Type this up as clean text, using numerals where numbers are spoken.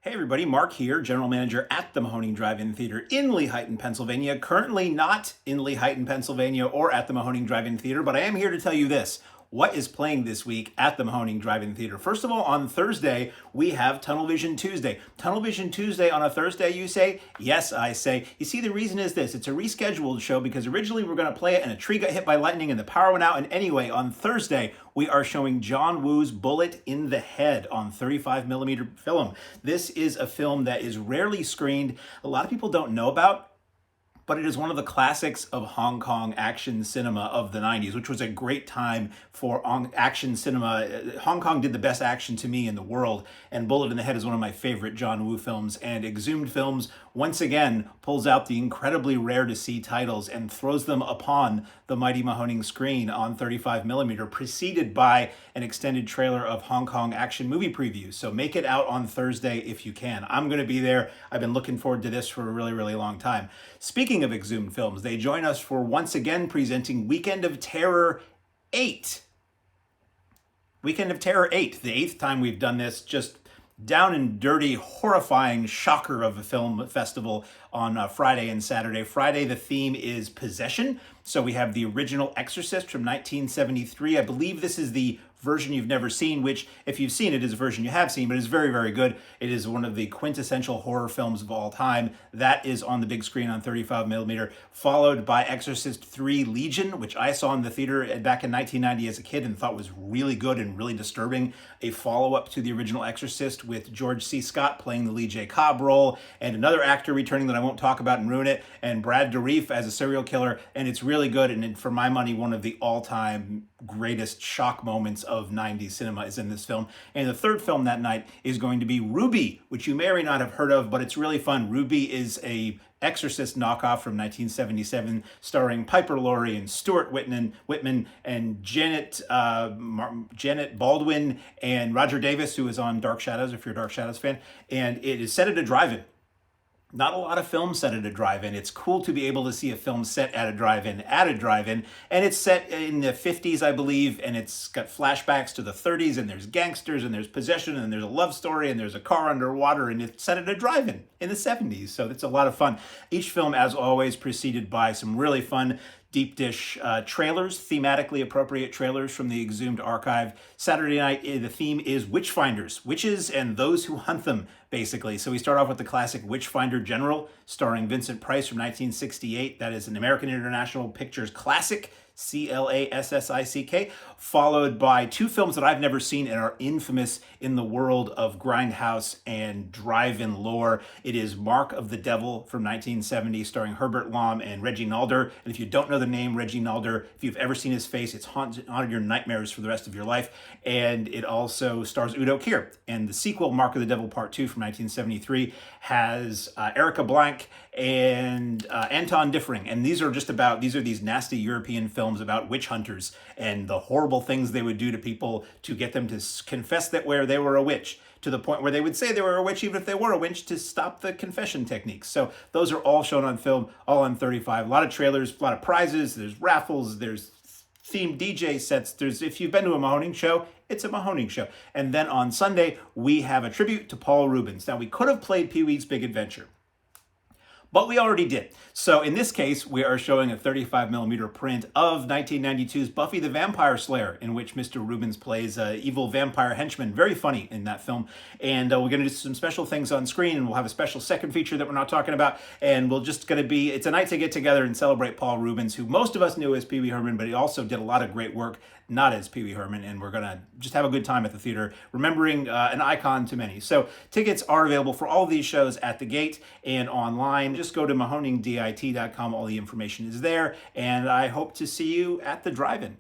Hey everybody, Mark here, General Manager at the Mahoning Drive-In Theater in Lehighton, Pennsylvania. Currently not in Lehighton, Pennsylvania or at the Mahoning Drive-In Theater, but I am here to tell you this. What is playing this week at the Mahoning Drive-In Theater? First of all, on Thursday, we have Tunnel Vision Tuesday. Tunnel Vision Tuesday on a Thursday, you say? Yes, I say. You see, the reason is this. It's a rescheduled show because originally we were going to play it and a tree got hit by lightning and the power went out. And anyway, on Thursday, we are showing John Woo's Bullet in the Head on 35mm film. This is a film that is rarely screened. A lot of people don't know about, but it is one of the classics of Hong Kong action cinema of the 90s, which was a great time for action cinema. Hong Kong did the best action to me in the world, and Bullet in the Head is one of my favorite John Woo films, and Exhumed Films once again pulls out the incredibly rare to see titles and throws them upon the mighty Mahoning screen on 35mm, preceded by an extended trailer of Hong Kong action movie previews. So make it out on Thursday if you can. I'm going to be there. I've been looking forward to this for a really, really long time. Speaking of Exhumed Films, they join us for once again presenting Weekend of Terror 8. Weekend of Terror 8, the 8th time we've done this, just down and dirty, horrifying shocker of a film festival on Friday and Saturday. Friday, the theme is possession. So we have the original Exorcist from 1973. I believe this is the version you've never seen, which if you've seen it is a version you have seen, but it's very, very good. It is one of the quintessential horror films of all time. That is on the big screen on 35mm, followed by Exorcist 3 Legion, which I saw in the theater back in 1990 as a kid and thought was really good and really disturbing. A follow-up to the original Exorcist with George C. Scott playing the Lee J. Cobb role, and another actor returning that I won't talk about and ruin it, and Brad Dourif as a serial killer, and it's really good, and for my money, one of the all-time greatest shock moments of 90s cinema is in this film. And the third film that night is going to be Ruby, which you may or may not have heard of, but it's really fun. Ruby is a Exorcist knockoff from 1977, starring Piper Laurie and Stuart Whitman and Janet Baldwin and Roger Davis, who is on Dark Shadows, if you're a Dark Shadows fan. And it is set at a drive-in. Not a lot of films set at a drive-in. It's cool to be able to see a film set at a drive-in, and it's set in the 50s, I believe, and it's got flashbacks to the 30s, and there's gangsters, and there's possession, and there's a love story, and there's a car underwater, and it's set at a drive-in in the 70s, so it's a lot of fun. Each film, as always, preceded by some really fun deep dish trailers, thematically appropriate trailers from the Exhumed archive. Saturday night, the theme is Witchfinders, witches and those who hunt them, basically. So we start off with the classic Witchfinder General, starring Vincent Price from 1968. That is an American International Pictures classic, Classick, followed by two films that I've never seen and are infamous in the world of grindhouse and drive-in lore. It is Mark of the Devil from 1970, starring Herbert Lom and Reggie Nalder. And if you don't know the name Reggie Nalder, if you've ever seen his face, it's haunted your nightmares for the rest of your life. And it also stars Udo Kier. And the sequel, Mark of the Devil Part 2 from 1973, has Erica Blank and Anton Diffring. And these are these nasty European films about witch hunters and the horrible things they would do to people to get them to confess that they were a witch, to the point where they would say they were a witch even if they were a witch, to stop the confession techniques. So those are all shown on film, all on 35. A lot of trailers, a lot of prizes, there's raffles, there's themed DJ sets. If you've been to a Mahoning show, it's a Mahoning show. And then on Sunday, we have a tribute to Paul Reubens. Now, we could have played Pee-wee's Big Adventure, but we already did. So in this case, we are showing a 35mm print of 1992's Buffy the Vampire Slayer, in which Mr. Reubens plays an evil vampire henchman. Very funny in that film. And we're going to do some special things on screen, and we'll have a special second feature that we're not talking about. And it's a night to get together and celebrate Paul Reubens, who most of us knew as Pee Wee Herman, but he also did a lot of great work not as Pee Wee Herman, and we're going to just have a good time at the theater, remembering an icon to many. So tickets are available for all of these shows at the gate and online. Just go to mahoningdit.com. All the information is there, and I hope to see you at the drive-in.